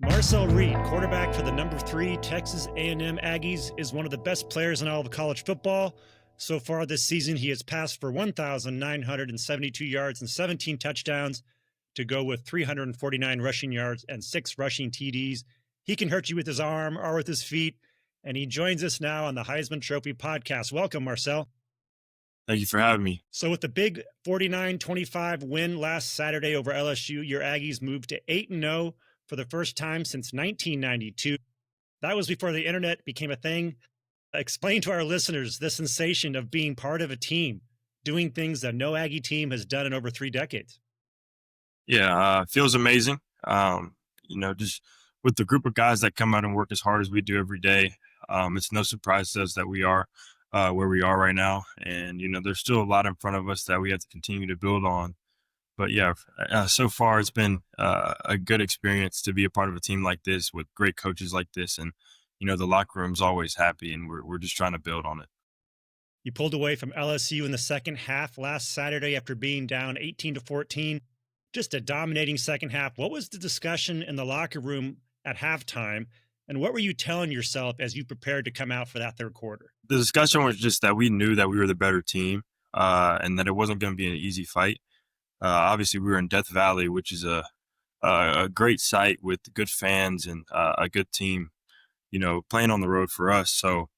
Marcel Reed, quarterback for the number 3 Texas A&M Aggies, is one of the best players in all of college football. So far this season, he has passed for 1,972 yards and 17 touchdowns to go with 349 rushing yards and 6 rushing TDs. He can hurt you with his arm or with his feet, and he joins us now on the Heisman Trophy Podcast. Welcome, Marcel. Thank you for having me. So with the big 49-25 win last Saturday over LSU, your Aggies moved to 8-0 for the first time since 1992. That was before the internet became a thing. Explain to our listeners the sensation of being part of a team, doing things that no Aggie team has done in over 3 decades. Yeah, it feels amazing. Just with the group of guys that come out and work as hard as we do every day, it's no surprise to us that we are where we are right now. And, there's still a lot in front of us that we have to continue to build on. But yeah, so far it's been a good experience to be a part of a team like this with great coaches like this. And, the locker room's always happy, and we're just trying to build on it. You pulled away from LSU in the second half last Saturday after being down 18-14. Just a dominating second half. What was the discussion in the locker room at halftime? And what were you telling yourself as you prepared to come out for that third quarter? The discussion was just that we knew that we were the better team and that it wasn't going to be an easy fight. Obviously, we were in Death Valley, which is a great site with good fans and a good team, playing on the road for us. So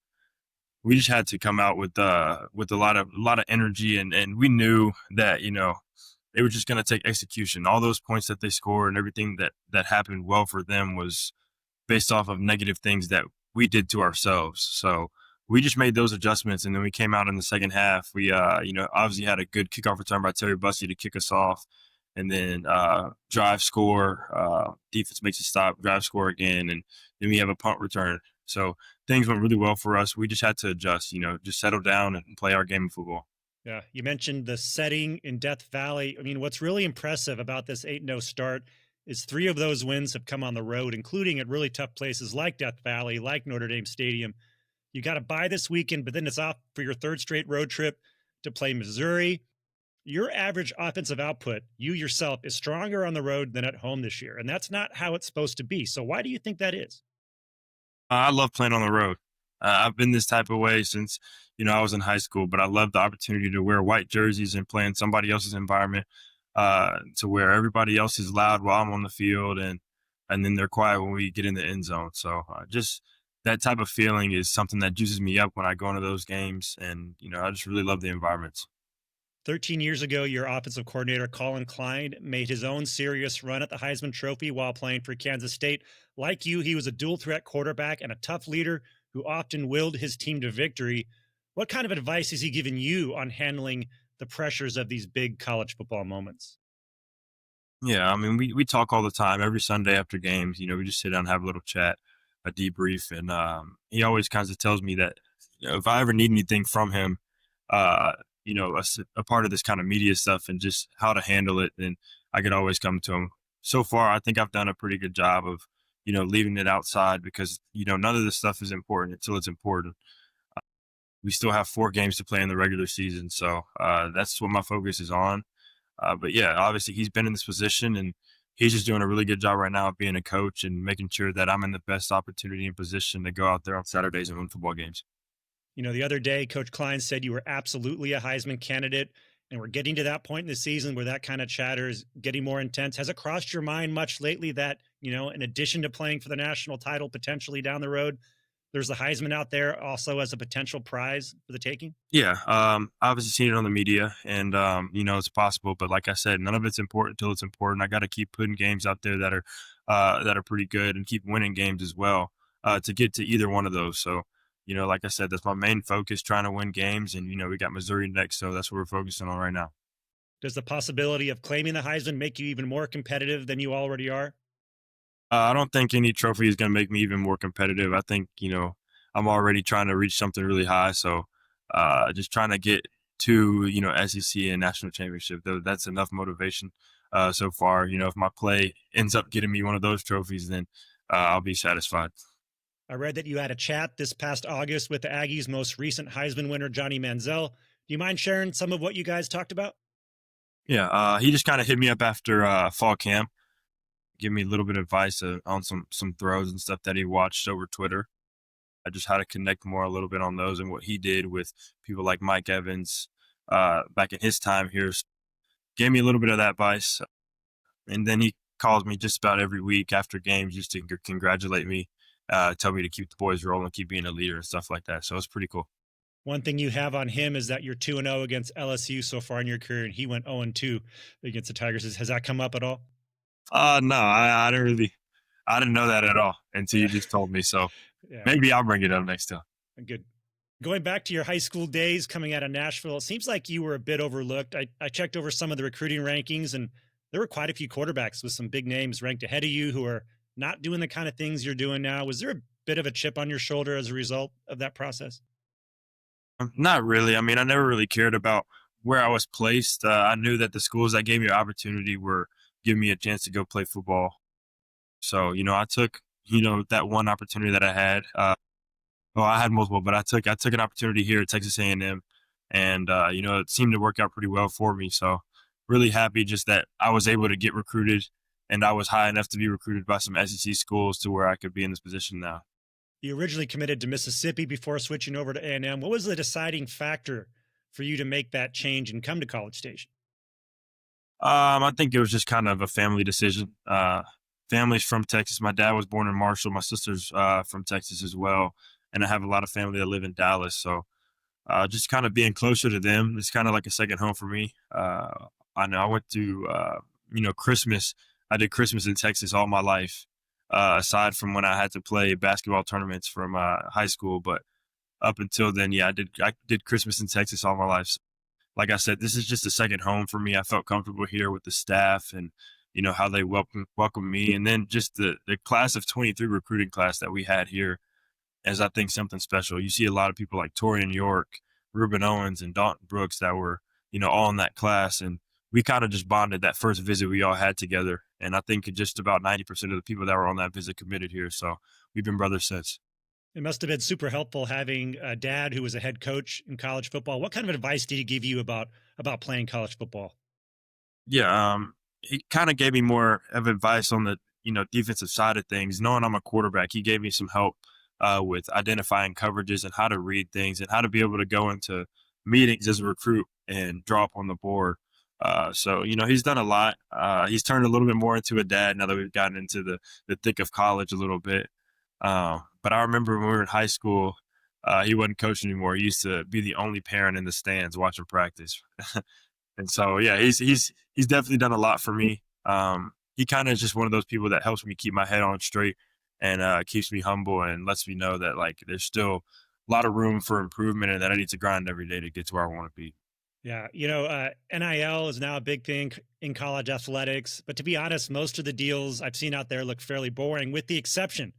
we just had to come out with a lot of energy, and we knew that they were just going to take execution. All those points that they scored and everything that happened well for them was based off of negative things that we did to ourselves. So we just made those adjustments, and then we came out in the second half. We, obviously had a good kickoff return by Terry Bussey to kick us off, and then drive, score, defense makes a stop, drive, score again, and then we have a punt return. So things went really well for us. We just had to adjust, just settle down and play our game of football. Yeah, you mentioned the setting in Death Valley. I mean, what's really impressive about this 8-0 start is 3 of those wins have come on the road, including at really tough places like Death Valley, like Notre Dame Stadium. You got to bye this weekend, but then it's off for your 3rd straight road trip to play Missouri. Your average offensive output, you yourself, is stronger on the road than at home this year, and that's not how it's supposed to be. So why do you think that is? I love playing on the road. I've been this type of way since, I was in high school, but I love the opportunity to wear white jerseys and play in somebody else's environment, to where everybody else is loud while I'm on the field, and then they're quiet when we get in the end zone. So just that type of feeling is something that juices me up when I go into those games. And, I just really love the environments. 13 years ago, your offensive coordinator, Colin Klein, made his own serious run at the Heisman Trophy while playing for Kansas State. Like you, he was a dual-threat quarterback and a tough leader who often willed his team to victory. What kind of advice has he given you on handling the pressures of these big college football moments? Yeah, I mean, we talk all the time. Every Sunday after games, we just sit down and have a little chat, a debrief. And he always kind of tells me that, if I ever need anything from him, a part of this kind of media stuff and just how to handle it, then I could always come to him. So far, I think I've done a pretty good job of, leaving it outside because, none of this stuff is important until it's important. We still have 4 games to play in the regular season. So that's what my focus is on. But yeah, obviously he's been in this position, and he's just doing a really good job right now of being a coach and making sure that I'm in the best opportunity and position to go out there on Saturdays and win football games. The other day, Coach Klein said you were absolutely a Heisman candidate, and we're getting to that point in the season where that kind of chatter is getting more intense. Has it crossed your mind much lately that, in addition to playing for the national title potentially down the road, there's the Heisman out there also as a potential prize for the taking? Yeah, I've obviously seen it on the media, and it's possible. But like I said, none of it's important until it's important. I got to keep putting games out there that are pretty good, and keep winning games as well to get to either one of those. So, like I said, that's my main focus, trying to win games. And we got Missouri next, so that's what we're focusing on right now. Does the possibility of claiming the Heisman make you even more competitive than you already are? I don't think any trophy is going to make me even more competitive. I think, I'm already trying to reach something really high. So just trying to get to, SEC and national championship, that's enough motivation so far. If my play ends up getting me one of those trophies, then I'll be satisfied. I read that you had a chat this past August with the Aggies' most recent Heisman winner, Johnny Manziel. Do you mind sharing some of what you guys talked about? Yeah, he just kind of hit me up after fall camp. give me a little bit of advice on some throws and stuff that he watched over Twitter. I just had to connect more a little bit on those and what he did with people like Mike Evans back in his time here. So gave me a little bit of that advice. And then he calls me just about every week after games just to congratulate me, tell me to keep the boys rolling, keep being a leader and stuff like that. So it's pretty cool. One thing you have on him is that you're 2-0 against LSU so far in your career, and he went 0-2 against the Tigers. Has that come up at all? No, I didn't know that at all until you just told me. So maybe I'll bring it up next time. Good. Going back to your high school days coming out of Nashville, it seems like you were a bit overlooked. I checked over some of the recruiting rankings, and there were quite a few quarterbacks with some big names ranked ahead of you who are not doing the kind of things you're doing now. Was there a bit of a chip on your shoulder as a result of that process? Not really. I mean, I never really cared about where I was placed. I knew that the schools that gave me an opportunity were giving me a chance to go play football. So, I took, that one opportunity that I had. I had multiple, but I took an opportunity here at Texas A&M, and it seemed to work out pretty well for me. So, really happy just that I was able to get recruited, and I was high enough to be recruited by some SEC schools to where I could be in this position now. You originally committed to Mississippi before switching over to A&M. What was the deciding factor for you to make that change and come to College Station? I think it was just kind of a family decision. Family's from Texas. My dad was born in Marshall. My sister's from Texas as well. And I have a lot of family that live in Dallas. So just kind of being closer to them, it's kind of like a second home for me. I know I went to, Christmas. I did Christmas in Texas all my life, aside from when I had to play basketball tournaments from high school. But up until then, I did Christmas in Texas all my life. So, like I said, this is just a second home for me. I felt comfortable here with the staff and, how they welcome me. And then just the class of 23 recruiting class that we had here is, I think, something special. You see a lot of people like Torian York, Ruben Owens, and Dalton Brooks that were, all in that class. And we kind of just bonded that first visit we all had together. And I think just about 90% of the people that were on that visit committed here. So we've been brothers since. It must have been super helpful having a dad who was a head coach in college football. What kind of advice did he give you about playing college football? Yeah, he kind of gave me more of advice on the, defensive side of things. Knowing I'm a quarterback, he gave me some help with identifying coverages and how to read things and how to be able to go into meetings as a recruit and draw up on the board. So, he's done a lot. He's turned a little bit more into a dad now that we've gotten into the thick of college a little bit. But I remember when we were in high school, he wasn't coaching anymore. He used to be the only parent in the stands watching practice. And so, he's definitely done a lot for me. He kind of is just one of those people that helps me keep my head on straight and keeps me humble and lets me know that, like, there's still a lot of room for improvement and that I need to grind every day to get to where I want to be. Yeah. NIL is now a big thing in college athletics. But to be honest, most of the deals I've seen out there look fairly boring, with the exception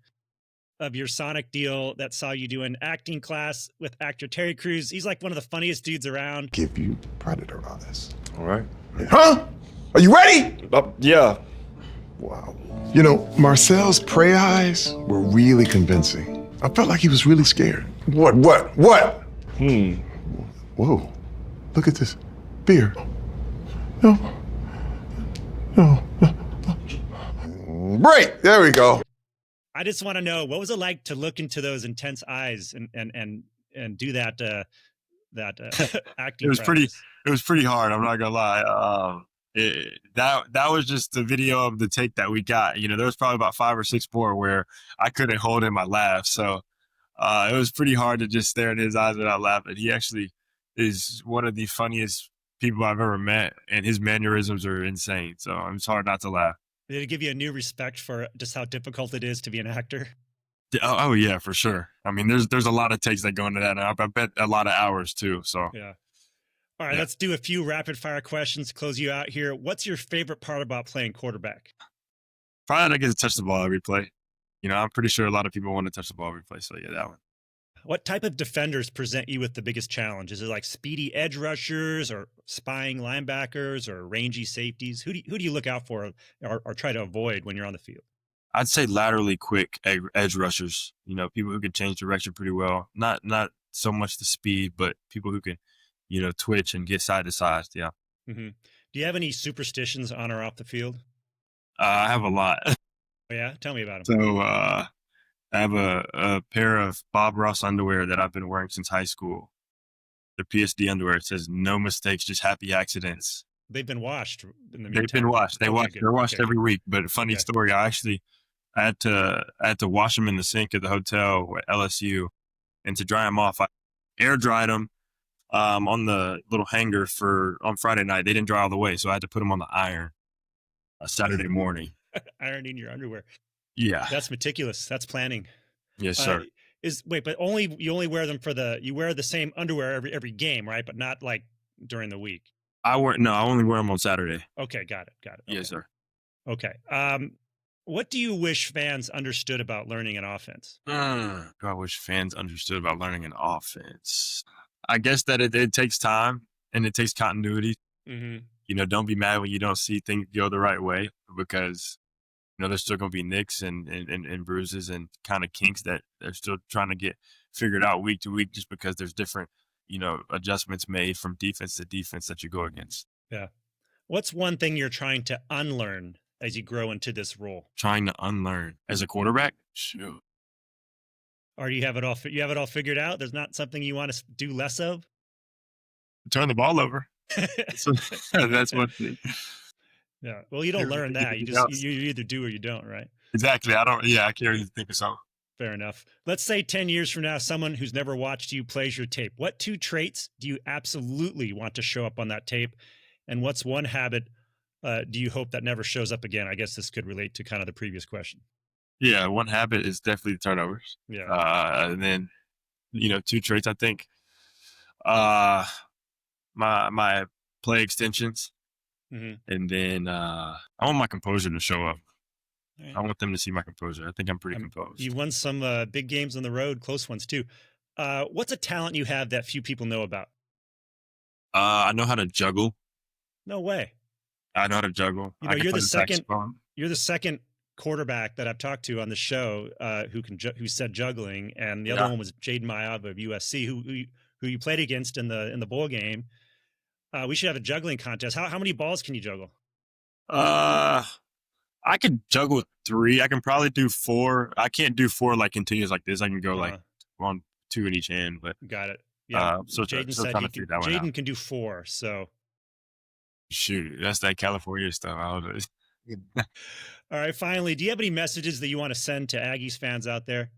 of your Sonic deal that saw you do an acting class with actor Terry Crews. He's like one of the funniest dudes around. Give you Predator on this. All right. Huh? Are you ready? Yeah. Wow. Marcel's prey eyes were really convincing. I felt like he was really scared. What? Whoa. Look at this. Beer. No. Break. There we go. I just want to know, what was it like to look into those intense eyes and do that acting? It was pretty hard. I'm not gonna lie. That was just the video of the take that we got. There was probably about 5 or 6 more where I couldn't hold in my laugh. So it was pretty hard to just stare in his eyes without laughing. He actually is one of the funniest people I've ever met, and his mannerisms are insane. So it's hard not to laugh. Did it give you a new respect for just how difficult it is to be an actor? Oh yeah, for sure. I mean, there's a lot of takes that go into that, and I bet a lot of hours too. So yeah. All right, Let's do a few rapid fire questions to close you out here. What's your favorite part about playing quarterback? Probably I get to touch the ball every play. I'm pretty sure a lot of people want to touch the ball every play. So yeah, that one. What type of defenders present you with the biggest challenge? Is it like speedy edge rushers or spying linebackers or rangy safeties? Who do you look out for or try to avoid when you're on the field? I'd say laterally quick edge rushers. People who can change direction pretty well. Not so much the speed, but people who can, twitch and get side to side. Yeah. Mm-hmm. Do you have any superstitions on or off the field? I have a lot. Oh, yeah, tell me about them. So I have a pair of Bob Ross underwear that I've been wearing since high school. The PSD underwear. It says no mistakes, just happy accidents. They've been washed in the meantime. They've been washed. Okay, They're washed okay, every week. But funny story, I had to wash them in the sink at the hotel at LSU, and to dry them off, I air dried them on the little hanger on Friday night. They didn't dry all the way, so I had to put them on the iron Saturday morning. Ironing your underwear. Yeah, that's meticulous. That's planning. Yes, sir. But you only wear them you wear the same underwear every game, right? But not like during the week. I only wear them on Saturday. Okay, got it. Okay. Yes, sir. Okay. What do you wish fans understood about learning an offense? I wish fans understood about learning an offense. I guess that it takes time and it takes continuity. Mm-hmm. Don't be mad when you don't see things go the right way, because there's still going to be nicks and bruises and kind of kinks that they're still trying to get figured out week to week, just because there's different, adjustments made from defense to defense that you go against. Yeah. What's one thing you're trying to unlearn as you grow into this role? Trying to unlearn as a quarterback? Shoot. Or you have it all figured out? There's not something you want to do less of? Turn the ball over. That's one thing. Yeah. Well, you don't learn that. You either do or you don't, right? Exactly. I can't really think of something. Fair enough. Let's say 10 years from now, someone who's never watched you plays your tape. What 2 traits do you absolutely want to show up on that tape? And what's one habit do you hope that never shows up again? I guess this could relate to kind of the previous question. Yeah, one habit is definitely turnovers. Yeah. And then, 2 traits, I think. My play extensions. Mm-hmm. And then I want my composure to show up. Right. I want them to see my composure. I think I'm pretty composed. You've won some big games on the road, close ones too. What's a talent you have that few people know about? I know how to juggle. No way. I know how to juggle. You're the second quarterback that I've talked to on the show who said juggling, and the other one was Jaden Mayava of USC, who you played against in the bowl game. We should have a juggling contest. How many balls can you juggle? I could juggle 3. I can probably do 4. I can't do 4 like continuous like this. I can go like 1, 2 in each hand. But got it. Yeah. Jaden said Jaden can do 4. So shoot, that's that California stuff. I don't know. All right. Finally, do you have any messages that you want to send to Aggies fans out there?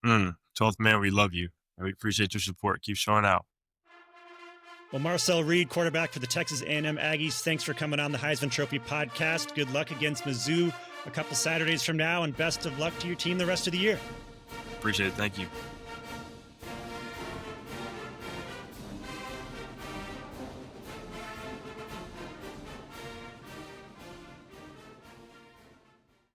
12th man, we love you. We appreciate your support. Keep showing out. Well, Marcel Reed, quarterback for the Texas A&M Aggies, thanks for coming on the Heisman Trophy Podcast. Good luck against Mizzou a couple Saturdays from now, and best of luck to your team the rest of the year. Appreciate it. Thank you.